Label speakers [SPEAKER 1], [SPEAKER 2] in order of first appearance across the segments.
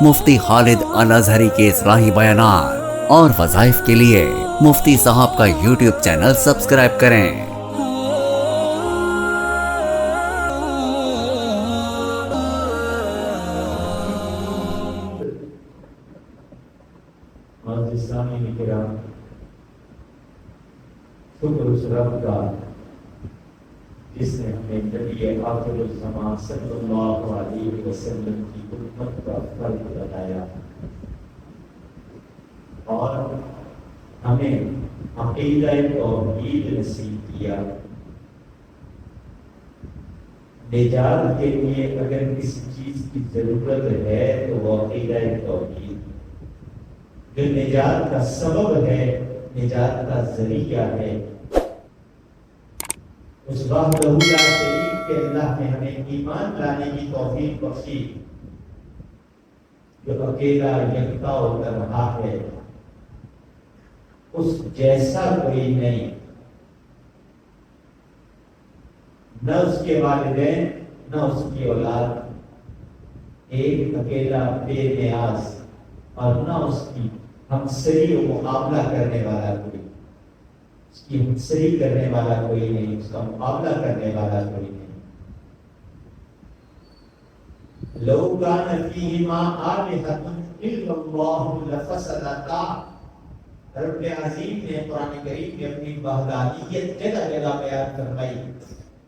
[SPEAKER 1] مفتی خالد الازہری کے اصلاحی بیانات اور وظائف کے لیے مفتی صاحب کا یوٹیوب چینل سبسکرائب کریں۔
[SPEAKER 2] شکر اس رب کا جس نے ہمیں نبی آخر الزمان صلی اللہ علیہ وسلم کی امت کا فرد بنایا اور ہمیں عقیدہ توحید نصیب کیا۔ نجات کے لیے اگر کسی چیز کی ضرورت ہے تو وہ عقیدہ توحید، جو نجات کا سبب ہے، نجات کا ذریعہ ہے، اس وحدہ لا شریک کے اللہ نے ہمیں ایمان لانے کی توفیق بخشی، جو اکیلا یکتا و تنہا ہے، اس جیسا کوئی نہیں، نہ اس کے والدین نہ اس کی اولاد، ایک اکیلا بے نیاز، اور نہ اس کی ہمسری و مقابلہ کرنے والا کوئی، اس کی ہمسری کرنے والا کوئی نہیں، اس کا مقابلہ کرنے والا کوئی نہیں۔ لو کان فیہما آلہۃ الا اللہ لفسدتا، رب عظیم نے قرآن کریم میں اپنی وحدانیت جگہ جگہ بیان فرمائی۔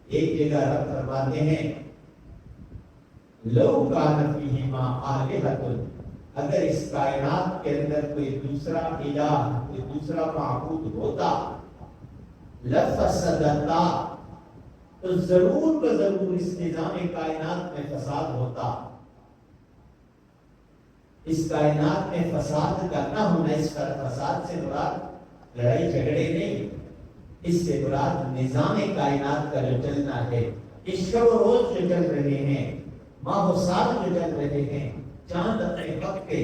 [SPEAKER 2] ایک جگہ رب فرماتے ہیں لو کان فیہما آلہۃ، اگر اس کائنات کے اندر کوئی دوسرا الہ، کوئی دوسرا معبود ہوتا، لفسدتا، تو ضرور بضرور اس نظام کائنات میں فساد ہوتا۔ اس کائنات میں فساد کا نہ ہونا، اس کا فساد سے مراد لڑائی جھگڑے نہیں، اس سے مراد نظام کائنات کا جو چلنا ہے، اس شب و روز جو چل رہے ہیں، ماہ و سال جو چل رہے ہیں، چاند اپنے وقت پہ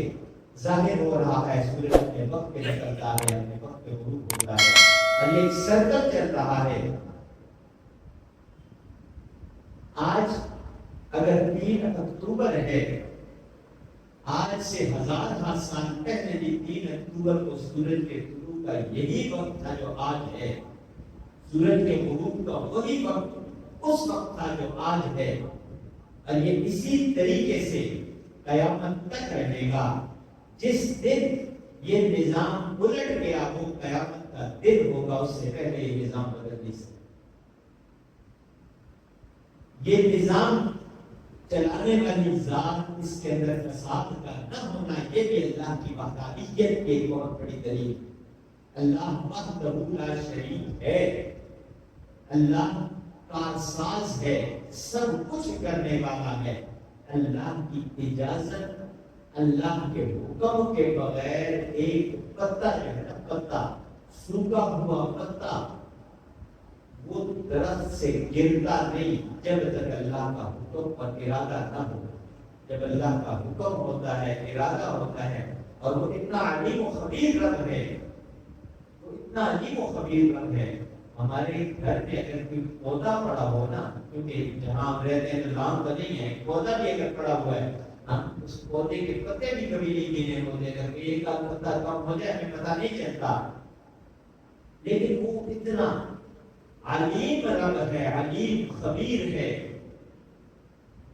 [SPEAKER 2] ظاہر ہو رہا ہے، سورج اپنے وقت پہ نکلتا ہے، اپنے وقت پہ غروب ہوتا ہے، اور یہ ایک سرکل چل رہا ہے۔ آج اگر 3 اکتوبر ہے، آج سے 1000 سال پہلے بھی 3 اکتوبر کو سورج کے طلوع کا یہی وقت تھا جو آج ہے، سورج کے غروب کا وہی وقت اس وقت تھا جو آج ہے، اور یہ اسی طریقے سے قیامت تک رہے گا۔ جس دن یہ نظام الٹ گیا وہ قیامت کا دن ہوگا، اس سے پہلے یہ نظام بدل نہیں سکتا۔ یہ نظام چلانے والی ذات، اس کے اندر فساد کا نہ ہونا، یہ بھی اللہ کی وحدانیت کی ایک بہت بڑی دلیل۔ اللہ وحدہ لا شریک ہے، اللہ کارساز ہے، سب کچھ کرنے والا ہے۔ اللہ کی اجازت، اللہ کے حکم کے بغیر ایک پتا جو ہے نا، پتا سوکھا ہوا پتا وہ درخت سے گرتا نہیں جب تک اللہ کا حکم اور ارادہ نہ ہو۔ جب اللہ کا حکم ہوتا ہے، ارادہ ہوتا ہے، اور وہ اتنا علیم و خبیر رب ہے، وہ اتنا علیم و خبیر رب ہے۔ ہمارے گھر میں اگر کوئی پودا پڑا ہو نا، کیونکہ جہاں ہم رہتے ہیں لان تو نہیں ہے، پودا بھی اگر پڑا ہوا ہے، ہم اس پودے کے پتے بھی کبھی نہیں گنے ہوتے، اگر ایک آدھ پتا کم ہو جائے ہمیں پتا نہیں چلتا، لیکن وہ اتنا علیم رب ہے، علیم خبیر ہے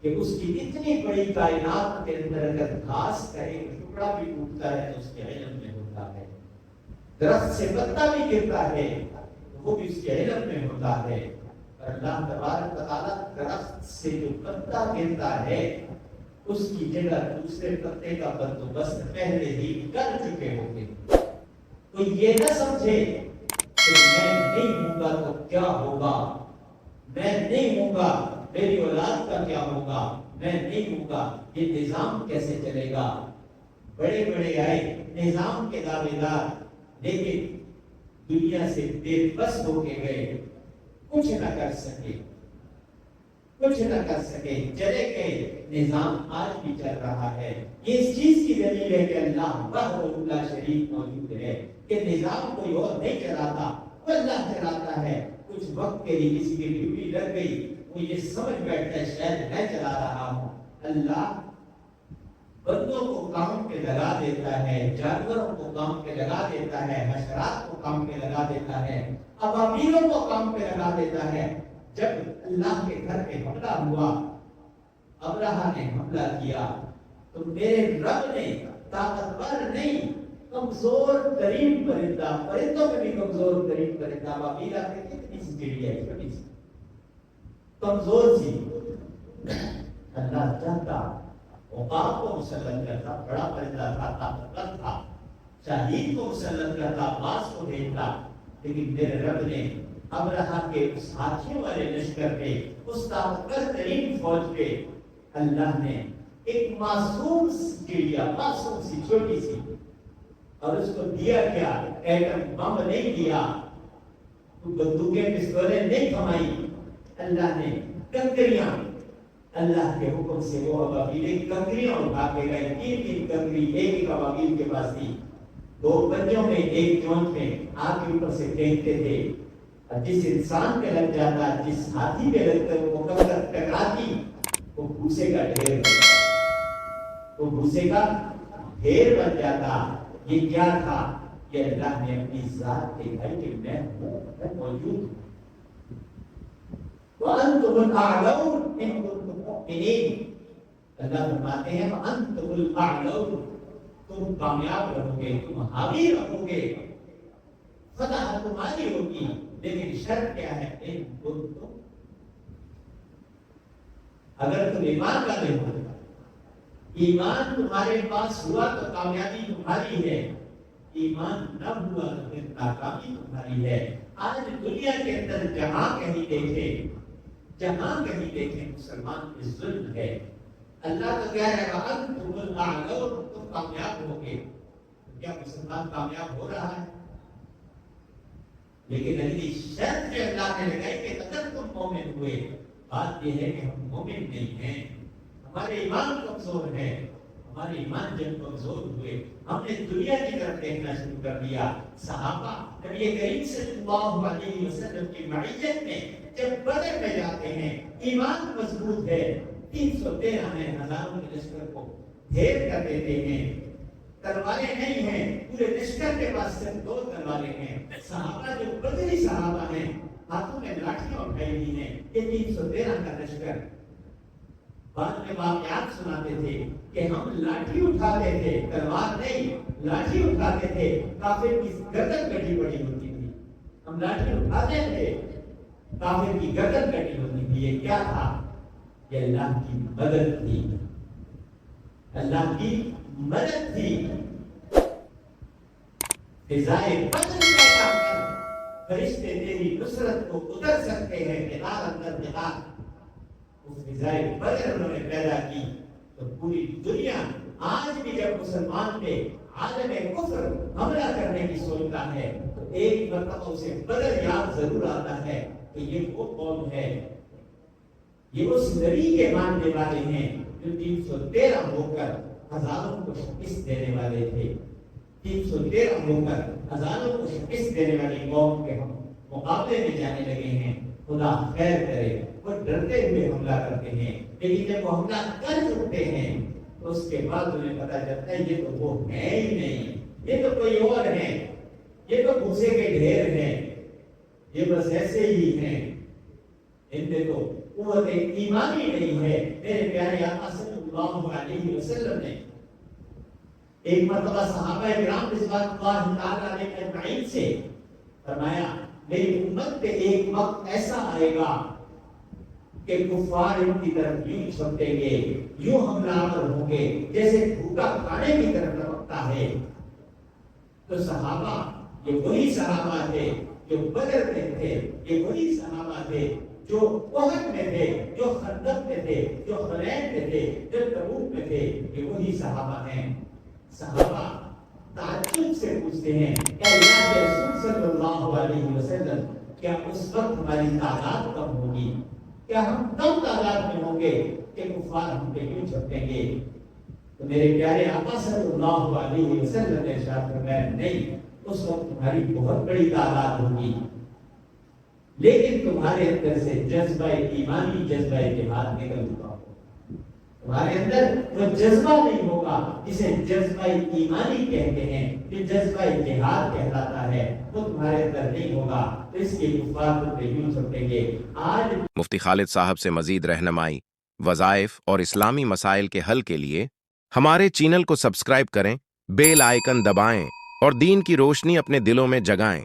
[SPEAKER 2] کہ اس کی اتنی بڑی کائنات کے اندر اگر گھاس کا ایک ٹکڑا بھی ٹوٹتا ہے تو اس کے علم میں ہوتا ہے، درخت سے پتا بھی گرتا ہے وہ بھی اس کے علم میں ہوتا ہے۔ اور اللہ تبارک و تعالیٰ درخت سے جو پتا گرتا ہے اس کی جگہ دوسرے پتے کا بندوبست پہلے ہی کر چکے ہوں گے۔ تو یہ نہ سمجھے کہ میں نہیں ہوں گا تو کیا ہوگا، میں نہیں ہوں گا میری اولاد کا کیا ہوگا، میں نہیں ہوں گا یہ نظام کیسے چلے گا۔ بڑے بڑے آئے نظام کے دعوے دار، لیکن دنیا سے بے بس ہو کے گئے، کچھ نہ کر سکے، کچھ نہ کر سکے، چلے گئے۔ نظام آج بھی چل رہا ہے۔ یہ اس چیز کی دلیل ہے کہ اللہ وحدہ لا شریک موجود ہے، کہ نظام کوئی اور نہیں چلاتا، وہ اللہ چلاتا ہے۔ کچھ وقت کے لیے کسی کی ڈیوٹی لگ گئی، وہ یہ سمجھ بیٹھتا ہے شاید میں چلا رہا ہوں، اللہ بندوں کو کام پہ لگا دیتا ہے، جانوروں کو کام پہ لگا دیتا ہے، حشرات کو کام پہ لگا دیتا ہے، ابابیلوں کو کام پہ لگا دیتا ہے۔ جب اللہ کے گھر پہ حملہ ہوا، ابرہہ نے حملہ کیا، تو میرے رب نے طاقتور نہیں، کمزور ترین پرندہ، پرندوں میں بھی کمزور ترین پرندہ ابابیل آتے تھے، کتنی سی چڑیا ہے، چھوٹی سی کمزور سی، اللہ چاہتا عقاب کو مسلط کرتا، بڑا پرندہ تھا، طاقتور تھا، شاہین کو مسلط کرتا، عباس کو بھیجتا، لیکن میرے رب نے ابرہہ کے اس ہاتھیوں والے لشکر پہ، اس طاقتور ترین فوج پہ اللہ نے ایک معصوم چڑیا، معصوم سی چھوٹی سی، اور اس کو دیا کیا؟ ایٹم بم نہیں دیا، بندوقیں پستولیں نہیں تھمائی، اللہ نے کنکریاں، اللہ کے حکم سے وہ ابابیل کنکریاں اٹھا کے گئے، تین تین کنکری ایک ابابیل کے پاس تھی، دو پنجوں میں ایک چونچ میں آگ کے اوپر سے پھینکتے تھے، اور جس انسان پہ لگ جاتا، جس ہاتھی پہ لگ کر وہ کنکر ٹکراتی، وہ بھوسے کا ڈھیر بن جاتا، وہ بھوسے کا ڈھیر بن جاتا۔ یہ کیا تھا؟ یہ اللہ نے اپنی ذات دکھائی کہ میں ہوں، میں موجود ہوں۔ وَأَنْتُمُ الْأَعْلَوْنَ إِن كُنتُم مُؤْمِنِينَ، اللہ فرماتے ہیں وَأَنْتُمُ الْأَعْلَوْنَ، تم کامیاب رہو گے، تم حاوی رہو گے، فتح تمہاری ہوگی، لیکن شرط کیا ہے؟ إِن كُنتُم، اگر تم ایمان والے ہو، ایمان تمہارے پاس ہوا تو کامیابی تمہاری ہے، ایمان نہ ہوا تو پھر ناکامی تمہاری ہے۔ آج دنیا کے اندر جہاں کہیں دیکھیں مسلمان پہ ظلم ہے۔ اللہ تو کہہ رہا ہے وَأَنْتُمُ الْأَعْلَوْنَ، تم کامیاب ہوگے، کیا مسلمان کامیاب ہو رہا ہے؟ لیکن اگلی شرط جو اللہ نے لگائی کہ اگر تم مومن ہوئے، بات یہ ہے کہ ہم مومن نہیں ہیں، ہمارے ایمان کمزور ہے، ہمارے ایمان جب کمزور ہوئے، ہم نے دنیا کی طرف دیکھنا شروع کر دیا۔ صحابہ نبی کریم صلی اللہ علیہ وسلم کی معیت میں جب بدر میں جاتے ہیں، ایمان مضبوط ہے، 313 میں ہزاروں کے لشکر کو ڈھیر کر دیتے ہیں، تلواریں نہیں ہیں، پورے لشکر کے پاس صرف 2 تلواریں ہیں۔ صحابہ جو بدری صحابہ ہیں، ہاتھوں میں لاٹھیاں اٹھائی ہوئی ہیں، یہ 313 کا لشکر۔ بعد میں واقعات سناتے تھے کہ ہم لاٹھی اٹھاتے تھے، تلوار نہیں، لاٹھی اٹھاتے تھے، کافر کی گردن کٹی پڑی ہوتی تھی، ہم لاٹھی اٹھاتے تھے، کافر کی گردن کٹی ہوتی تھی۔ یہ کیا تھا؟ یہ اللہ کی مدد تھی، اللہ کی مدد تھی۔ فضائے بدر میں جا کر فرشتے تیری نصرت کو اتر سکتے ہیں، قطار اندر قطار۔ اس فضائے بدر انہوں نے پیدا کی تو پوری دنیا آج بھی جب مسلمان پہ عالم کفر حملہ کرنے کی سوچتا ہے تو ایک مرتبہ اسے بدر یاد ضرور آتا ہے کہ یہ وہ قوم ہے، یہ اس نبی کے ماننے والے ہیں جو 313 ہو کر ہزاروں کو شکست دینے والے تھے۔ 313 ہو کر ہزاروں کو شکست دینے والی قوم کے ہم مقابلے میں جانے لگے ہیں۔ خدا خیر کرے، وہ ڈرتے ہوئے حملہ کرتے ہیں، لیکن جب وہ حملہ کر چکتے ہیں تو اس کے بعد انہیں پتا چلتا ہے یہ تو وہ ہے ہی نہیں، یہ تو کوئی اور ہے، یہ تو بھوسے کے ڈھیر ہیں، یہ بس ایسے ہی ہیں، ان میں تو قوت ایمانی نہیں ہے۔ میرے پیارے آقا صلی اللہ علیہ وسلم نے ایک مرتبہ صحابہ کرام رضوان اللہ تعالی علیہم اجمعین سے فرمایا میری امت پہ ایک وقت ایسا آئے گا کہ کفار ان کی طرف یوں چھپیں گے، یوں حملہ آور ہوں گے جیسے بھوکا کھانے کی طرف لپکتا ہے۔ تو صحابہ یہ وہی صحابہ تھے جو بدر میں تھے، یہ وہی صحابہ تھے جو احد میں تھے، جو خندق میں تھے، جو حنین میں تھے، جو تبوک میں تھے، یہ وہی صحابہ ہیں۔ صحابہ تعجب سے پوچھتے ہیں کہ اللہ کے رسول صلی اللہ علیہ وسلم کیا اس وقت ہماری تعداد کم ہوگی؟ کیا ہم کم تعداد میں ہوں گے کہ کفار ہم پہ کیوں چھپیں گے؟ تو میرے پیارے آقا صلی اللہ علیہ وسلم نے ارشاد فرمایا نہیں، اس وقت تمہاری بہت بڑی تعداد ہوگی، لیکن تمہارے اندر سے جذبہ ایمانی، جذبہ جہاد نکل چکا ہو، تمہارے اندر وہ جذبہ نہیں ہوگا جسے جذبہ ایمانی کہتے ہیں، جو جذبہ جہاد کہلاتا ہے، وہ تمہارے اندر نہیں ہوگا، تو اس کے کفار تم پہ یوں سمجھیں گے۔ آج
[SPEAKER 3] مفتی خالد صاحب سے مزید رہنمائی، وظائف اور اسلامی مسائل کے حل کے لیے ہمارے چینل کو سبسکرائب کریں، بیل آئیکن دبائیں اور دین کی روشنی اپنے دلوں میں جگائیں۔